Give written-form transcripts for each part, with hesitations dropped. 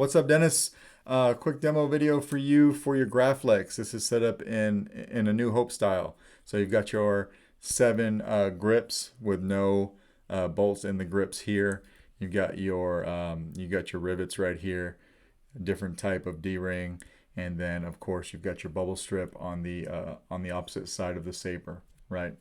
What's up, Dennis? Quick demo video for you for your Graflex. This is set up in a New Hope style. So you've got your 7 grips with no bolts in the grips here. You've got your rivets right here, different type of D-ring, and then of course you've got your bubble strip on the opposite side of the Saber. Right.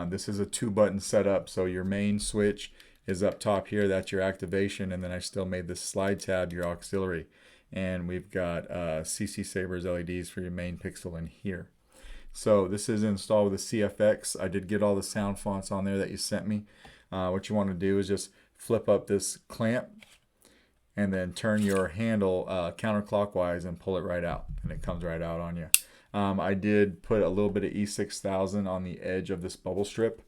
This is a 2-button setup, so your main switch is up top here. That's your activation, and then I still made this slide tab your auxiliary, and we've got CCSabers LEDs for your main pixel in here. So this is installed with the CFX. I did get all the sound fonts on there that you sent me. What you want to do is just flip up this clamp and then turn your handle counterclockwise and pull it right out, and it comes right out on you. I did put a little bit of E6000 on the edge of this bubble strip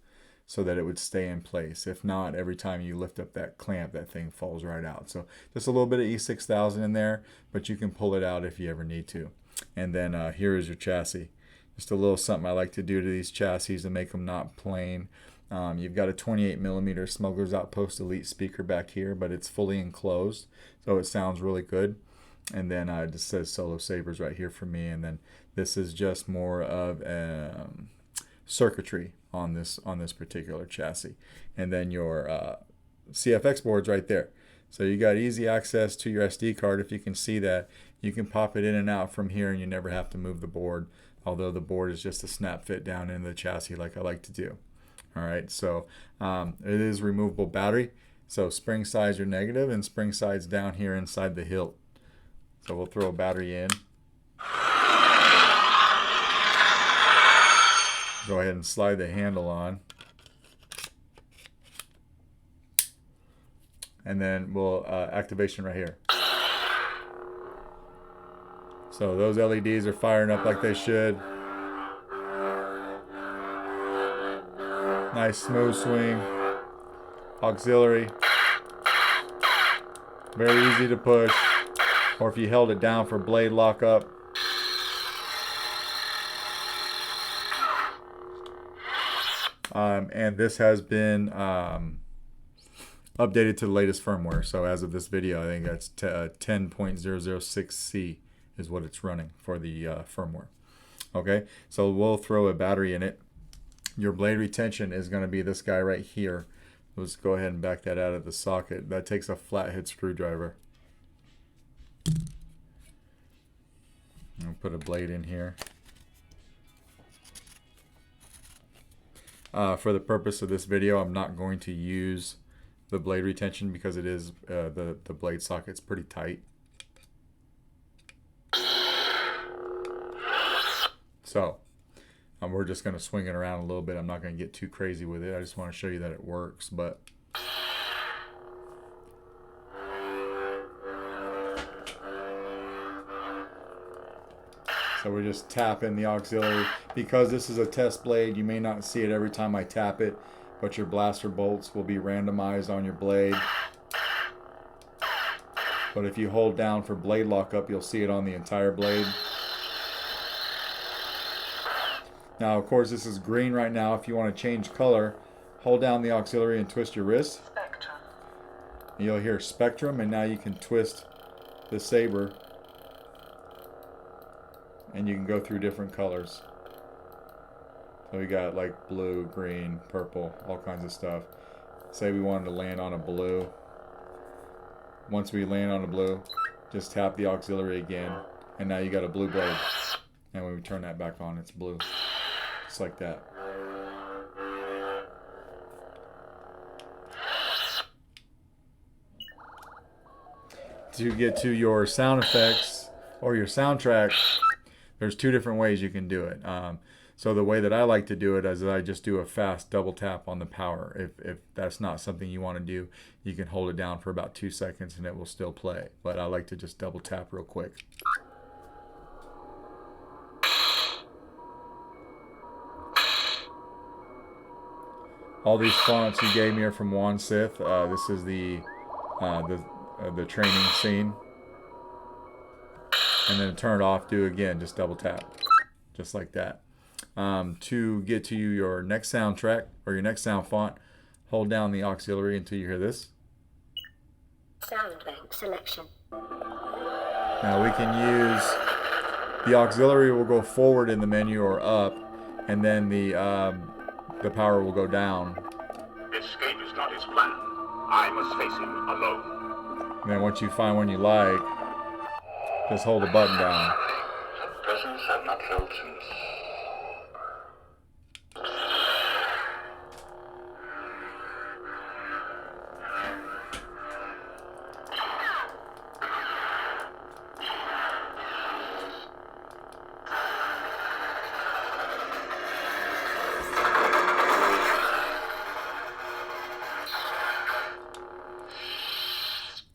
so that it would stay in place. If not, every time you lift up that clamp, that thing falls right out. So just a little bit of E6000 in there, but you can pull it out if you ever need to. And then here is your chassis. Just a little something I like to do to these chassis to make them not plain. You've got a 28mm Smuggler's Outpost Elite speaker back here, but it's fully enclosed, so it sounds really good. And then it just says Solo Sabers right here for me. And then this is just more of circuitry on this particular chassis. And then your CFX board's right there. So you got easy access to your SD card. If you can see that, you can pop it in and out from here, and you never have to move the board. Although the board is just a snap fit down into the chassis like I like to do. All right, so it is removable battery. So spring sides are negative, and spring sides down here inside the hilt. So we'll throw a battery in. Go ahead and slide the handle on. And then we'll activation right here. So those LEDs are firing up like they should. Nice smooth swing. Auxiliary. Very easy to push. Or if you held it down for blade lockup. And this has been updated to the latest firmware. So as of this video, I think that's 10.006C is what it's running for the firmware. Okay, so we'll throw a battery in it. Your blade retention is going to be this guy right here. Let's go ahead and back that out of the socket. That takes a flathead screwdriver. I'll put a blade in here. For the purpose of this video, I'm not going to use the blade retention because it is the blade socket's pretty tight. So we're just going to swing it around a little bit. I'm not going to get too crazy with it. I just want to show you that it works. But so we're just tapping the auxiliary. Because this is a test blade, you may not see it every time I tap it, but your blaster bolts will be randomized on your blade. But if you hold down for blade lockup, you'll see it on the entire blade. Now, of course, this is green right now. If you want to change color, hold down the auxiliary and twist your wrist. Spectrum. You'll hear spectrum, and now you can twist the Saber, and you can go through different colors. So we got like blue, green, purple, all kinds of stuff. Say we wanted to land on a blue. Once we land on a blue, just tap the auxiliary again, and now you got a blue blade. And when we turn that back on, it's blue. Just like that. To get to your sound effects or your soundtrack, there's 2 different ways you can do it. So the way that I like to do it is I just do a fast double tap on the power. If that's not something you want to do, you can hold it down for about 2 seconds and it will still play. But I like to just double tap real quick. All these fonts you gave me are from Juan Sith. This is the training scene. And then turn it off, do it again, just double tap. Just like that. To get to your next soundtrack or your next sound font, hold down the auxiliary until you hear this. Sound bank selection. Now we can use the auxiliary will go forward in the menu or up, and then the power will go down. Escape is not his plan. I must face him alone. And then once you find one you like, just hold the button down. Presence have not felt since.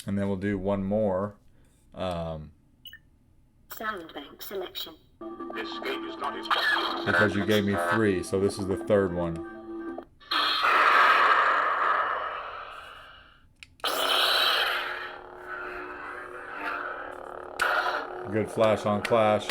And then we'll do one more. Sound bank selection. Escape is not his plan. Because you gave me 3, so this is the third one. Good flash on clash.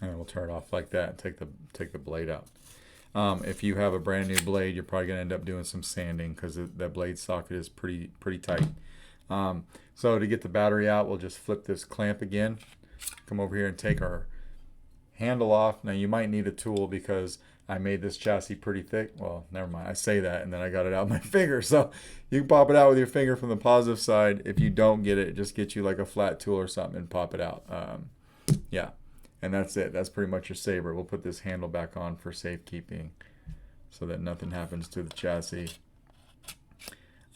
And then we'll turn it off like that and take the blade out. If you have a brand new blade, you're probably going to end up doing some sanding because that blade socket is pretty tight. So to get the battery out, we'll just flip this clamp again. Come over here and take our handle off. Now you might need a tool because I made this chassis pretty thick. Well, never mind. I say that and then I got it out with my finger. So you can pop it out with your finger from the positive side. If you don't get it, just get you like a flat tool or something and pop it out. Yeah. And that's it. That's pretty much your Saber. We'll put this handle back on for safekeeping so that nothing happens to the chassis.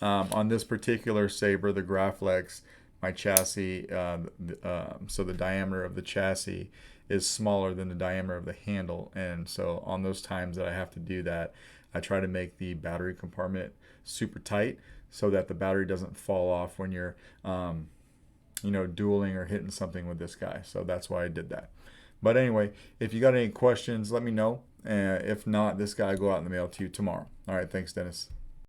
On this particular Saber, the Graflex, my chassis, so the diameter of the chassis is smaller than the diameter of the handle. And so on those times that I have to do that, I try to make the battery compartment super tight so that the battery doesn't fall off when you're dueling or hitting something with this guy. So that's why I did that. But anyway, if you got any questions, let me know. If not, this guy will go out in the mail to you tomorrow. All right, thanks, Dennis.